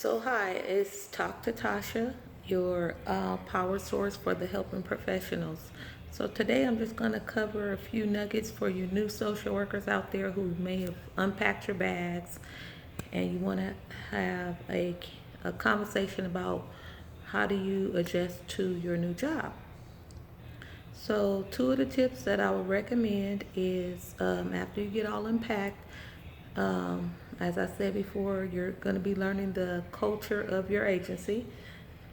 Hi, it's Talk to Tasha, your power source for the helping professionals. Today I'm just going to cover a few nuggets for you new social workers out there who may have unpacked your bags and you want to have a conversation about how do you adjust to your new job. Two of the tips that I would recommend is after you get all unpacked, as I said before, you're going to be learning the culture of your agency.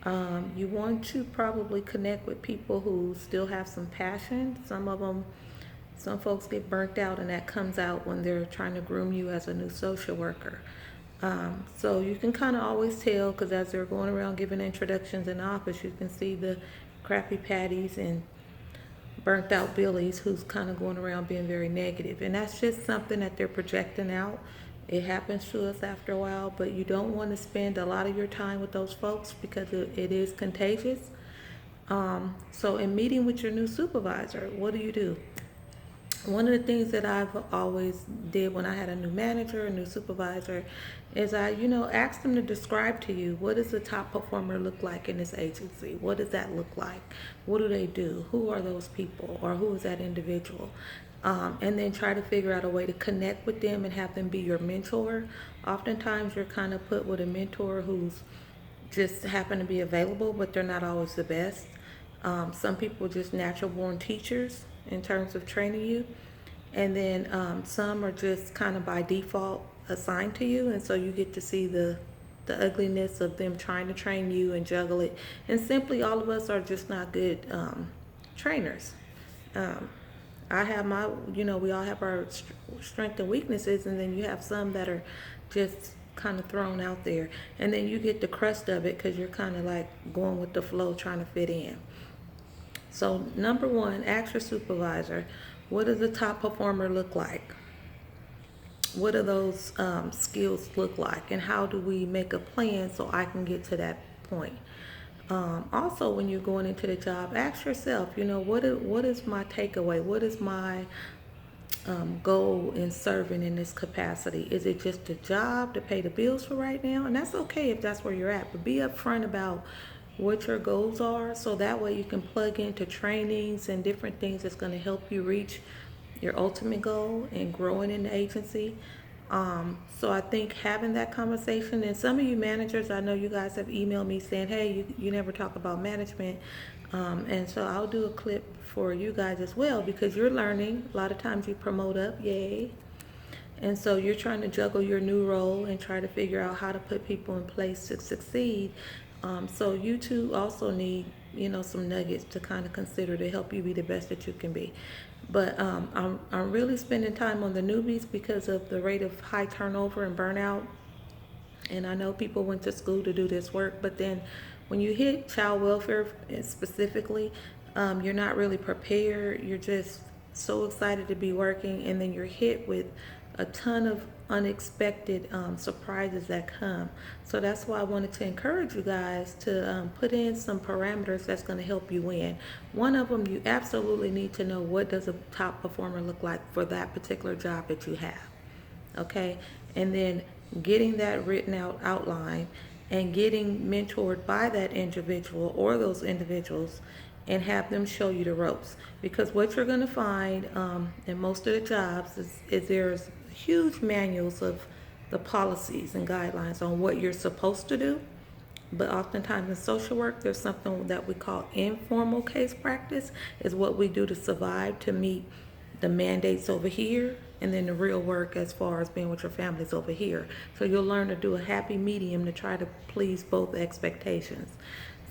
You want to probably connect with people who still have some passion. Some folks get burnt out, and that comes out when they're trying to groom you as a new social worker. So you can kind of always tell because as they're going around giving introductions in the office, you can see the crappy patties and burnt out Billies who's kind of going around being very negative. And that's just something that they're projecting out. It happens to us after a while, but you don't want to spend a lot of your time with those folks because it is contagious. In meeting with your new supervisor, what do? One of the things that I've always did when I had a new manager, a new supervisor, is asked them to describe to you what does the top performer look like in this agency? What does that look like? What do they do? Who are those people, or who is that individual? And then try to figure out a way to connect with them and have them be your mentor. Oftentimes, you're kind of put with a mentor who's just happen to be available, but they're not always the best. Some people are just natural born teachers in terms of training you. And then some are just kind of by default assigned to you. And so you get to see the ugliness of them trying to train you and juggle it. And simply, all of us are just not good trainers. Um, I have we all have our strengths and weaknesses, and then you have some that are just kind of thrown out there. And then you get the crust of it because you're kind of like going with the flow, trying to fit in. So, number one, ask your supervisor, what does a top performer look like? What do those skills look like? And how do we make a plan so I can get to that point? Also, when you're going into the job, ask yourself, what is my takeaway? What is my goal in serving in this capacity? Is it just a job to pay the bills for right now? And that's okay if that's where you're at, but be upfront about what your goals are so that way you can plug into trainings and different things that's going to help you reach your ultimate goal and growing in the agency. So I think having that conversation, and some of you managers, I know you guys have emailed me saying, hey, you never talk about management. And so I'll do a clip for you guys as well because you're learning. A lot of times you promote up, yay. And so you're trying to juggle your new role and try to figure out how to put people in place to succeed. So you too also need, some nuggets to kind of consider to help you be the best that you can be. But I'm really spending time on the newbies because of the rate of high turnover and burnout. And I know people went to school to do this work, but then when you hit child welfare specifically, you're not really prepared. You're just so excited to be working, and then you're hit with a ton of unexpected surprises that come. So that's why I wanted to encourage you guys to put in some parameters that's going to help you win. One of them, you absolutely need to know what does a top performer look like for that particular job that you have. Okay, and then getting that written out outline and getting mentored by that individual or those individuals and have them show you the ropes, because what you're going to find in most of the jobs is there's huge manuals of the policies and guidelines on what you're supposed to do, but oftentimes in social work, there's something that we call informal case practice, is what we do to survive, to meet the mandates over here, and then the real work as far as being with your families over here. So you'll learn to do a happy medium to try to please both expectations.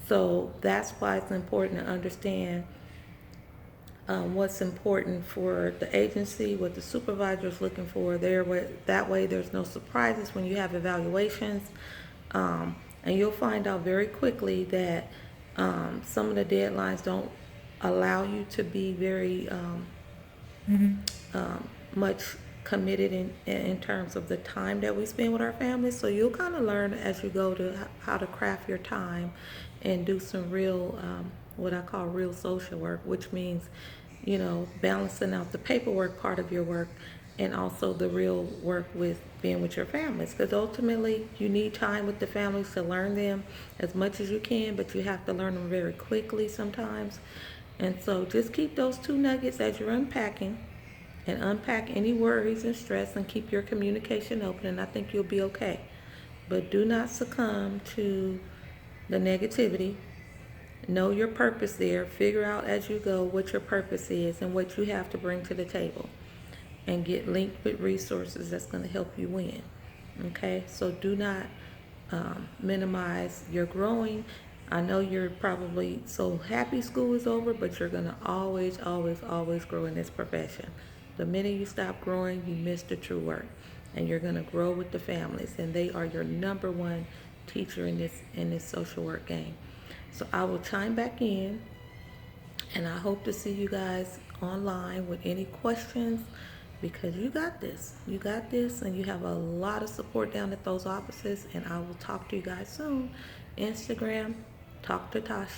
So that's why it's important to understand what's important for the agency, what the supervisor is looking for there. That way there's no surprises when you have evaluations. And you'll find out very quickly that some of the deadlines don't allow you to be very much committed in terms of the time that we spend with our families. So you'll kind of learn as you go to how to craft your time and do some real, what I call real social work, which means, balancing out the paperwork part of your work and also the real work with being with your families, because ultimately you need time with the families to learn them as much as you can, but you have to learn them very quickly sometimes. And so just keep those two nuggets as you're unpacking, and unpack any worries and stress, and keep your communication open, and I think you'll be okay. But do not succumb to the negativity. Know your purpose there. Figure out as you go what your purpose is and what you have to bring to the table, and get linked with resources that's going to help you win. Okay, so do not minimize your growing. I know you're probably so happy school is over, but you're going to always, always, always grow in this profession. The minute you stop growing, you miss the true work, and you're going to grow with the families, and they are your number one teacher in this social work game. So I will chime back in, and I hope to see you guys online with any questions, because you got this. You got this, and you have a lot of support down at those offices, and I will talk to you guys soon. Instagram, Talk to Tosh.